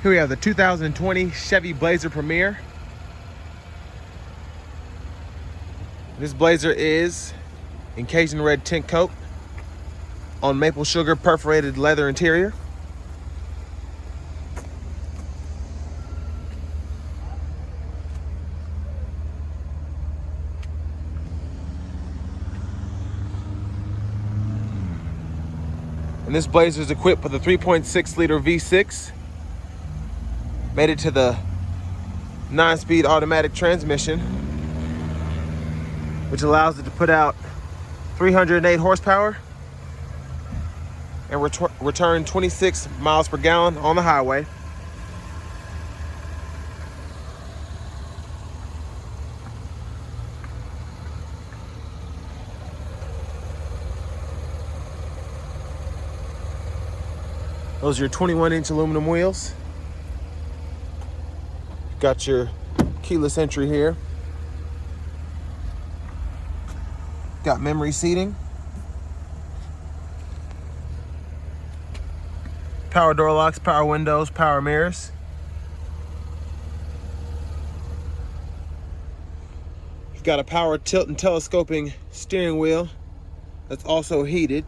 Here we have the 2020 Chevy Blazer Premier. This Blazer is in cajun red tint coat on maple sugar perforated leather interior. And this Blazer is equipped with a 3.6 liter V6. Made it to the 9-speed automatic transmission, which allows it to put out 308 horsepower and return 26 miles per gallon on the highway. Those are your 21-inch aluminum wheels. Got your keyless entry here. Got memory seating. Power door locks, power windows, power mirrors. You've got a power tilt and telescoping steering wheel that's also heated.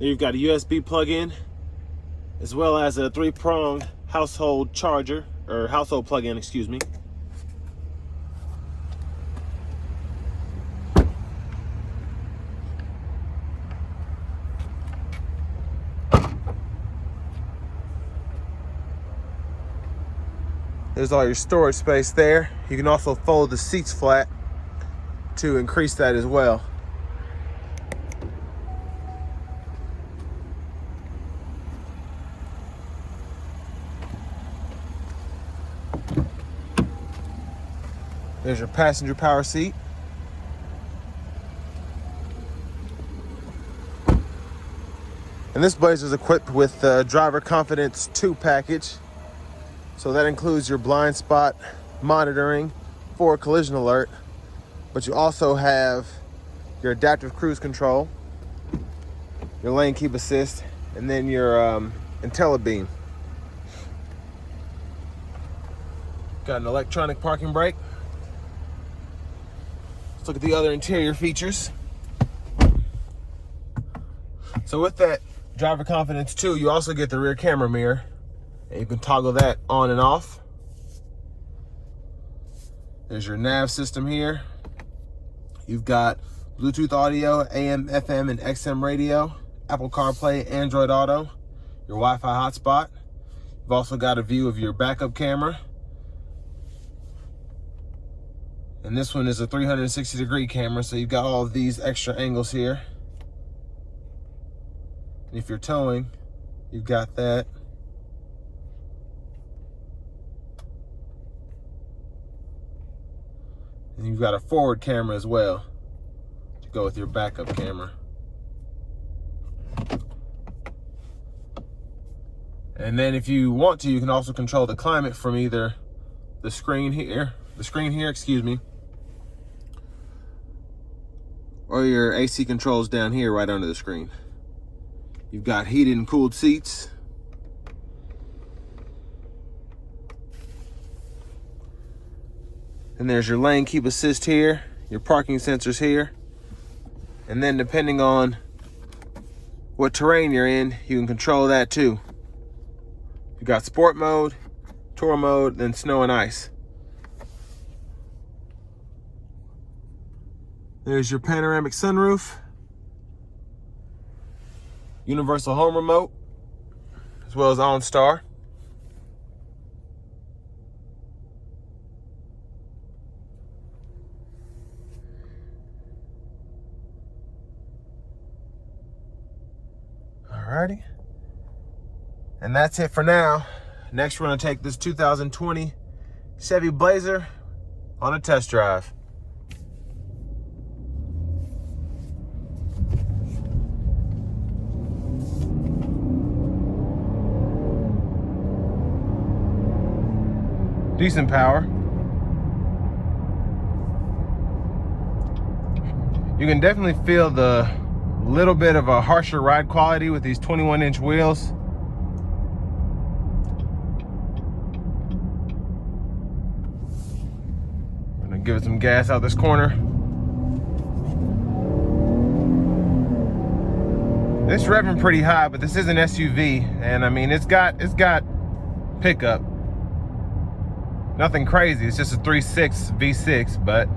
You've got a USB plug-in as well as a 3-pronged household charger, or household plug-in, excuse me. There's all your storage space there. You can also fold the seats flat to increase that as well. There's your passenger power seat. And this Blazer is equipped with the Driver Confidence 2 package. So that includes your blind spot monitoring, forward collision alert, but you also have your adaptive cruise control, your lane keep assist, and then your IntelliBeam. Got an electronic parking brake. Let's look at the other interior features. So with that Driver Confidence 2, you also get the rear camera mirror, and you can toggle that on and off. There's your nav system here. You've got Bluetooth audio, AM, FM, and XM radio, Apple CarPlay, Android Auto, your Wi-Fi hotspot. You've also got a view of your backup camera. And this one is a 360-degree camera, so you've got all of these extra angles here. And if you're towing, you've got that. And you've got a forward camera as well to go with your backup camera. And then if you want to, you can also control the climate from either the screen here, excuse me, or your AC controls down here right under the screen. You've got heated and cooled seats. And there's your lane keep assist here, your parking sensors here. And then depending on what terrain you're in, you can control that too. You've got sport mode, tour mode, then snow and ice. There's your panoramic sunroof, universal home remote, as well as OnStar. Alrighty. And that's it for now. Next, we're gonna take this 2020 Chevy Blazer on a test drive. Decent power. You can definitely feel the little bit of a harsher ride quality with these 21-inch wheels. I'm gonna give it some gas out this corner. It's revving pretty high, but this is an SUV, and I mean it's got pickup. Nothing crazy. It's just a 3.6 V6, but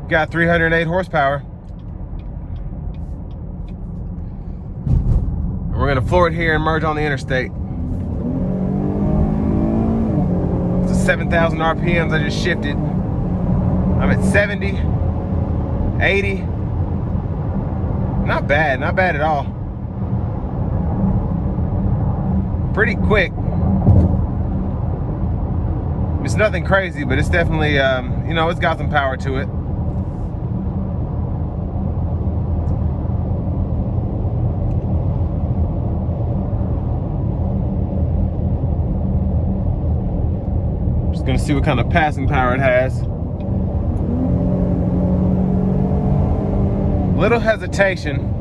got 308 horsepower. And we're gonna floor it here and merge on the interstate. It's a 7,000 RPMs I just shifted. I'm at 70, 80. Not bad at all. Pretty quick. It's nothing crazy, but it's definitely, you know, it's got some power to it. Just gonna see what kind of passing power it has. Little hesitation.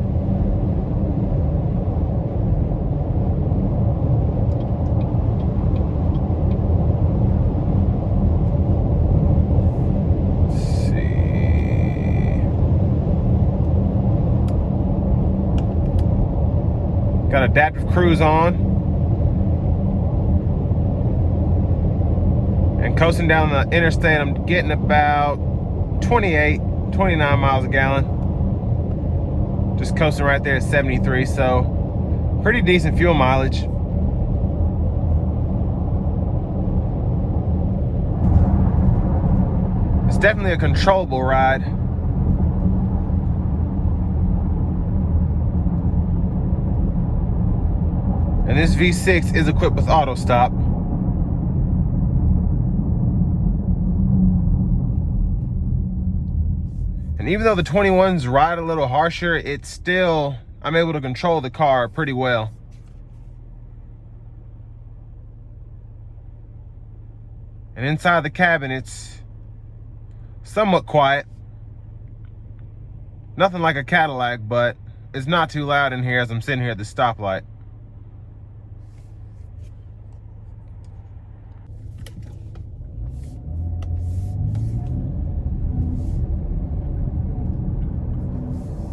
Got adaptive cruise on. And coasting down the interstate, I'm getting about 28, 29 miles a gallon. Just coasting right there at 73, so pretty decent fuel mileage. It's definitely a controllable ride. And this V6 is equipped with auto stop. And even though the 21s ride a little harsher, it's still, I'm able to control the car pretty well. And inside the cabin, it's somewhat quiet. Nothing like a Cadillac, but it's not too loud in here as I'm sitting here at the stoplight.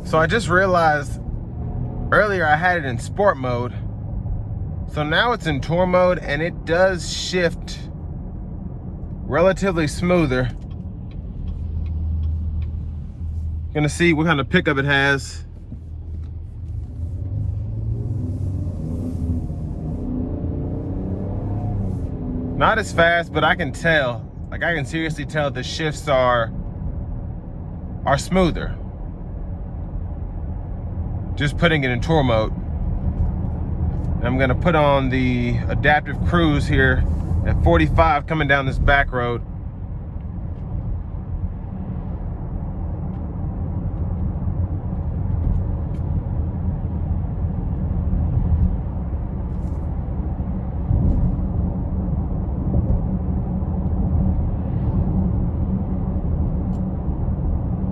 So I just realized earlier I had it in sport mode. So now it's in tour mode and it does shift relatively smoother. Gonna see what kind of pickup it has. Not as fast, but I can tell. Like I can seriously tell the shifts are smoother. Just putting it in tour mode. And I'm gonna put on the adaptive cruise here at 45 coming down this back road.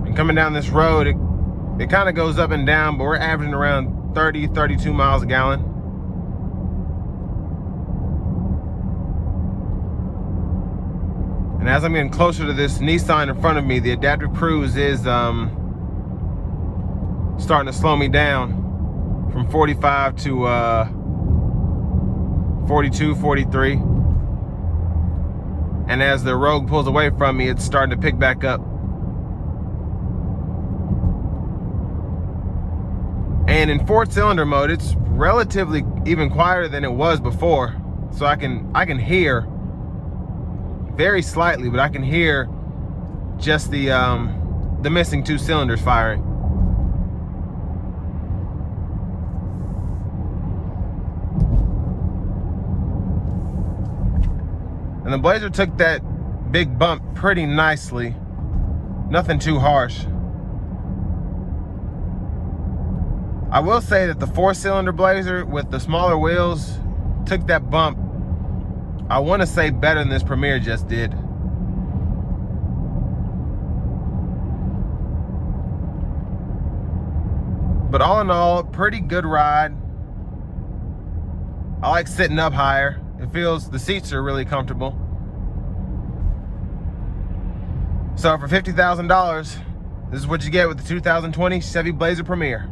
And coming down this road, it kind of goes up and down, but we're averaging around 30, 32 miles a gallon. And as I'm getting closer to this Nissan in front of me, the adaptive cruise is starting to slow me down from 45 to 42, 43. And as the Rogue pulls away from me, it's starting to pick back up. And in 4-cylinder mode, it's relatively even quieter than it was before. So I can hear very slightly, but I can hear just the missing 2 cylinders firing. And the Blazer took that big bump pretty nicely. Nothing too harsh. I will say that the 4-cylinder Blazer with the smaller wheels took that bump, I want to say, better than this Premier just did. But all in all, pretty good ride. I like sitting up higher. It feels, the seats are really comfortable. So for $50,000, this is what you get with the 2020 Chevy Blazer Premier.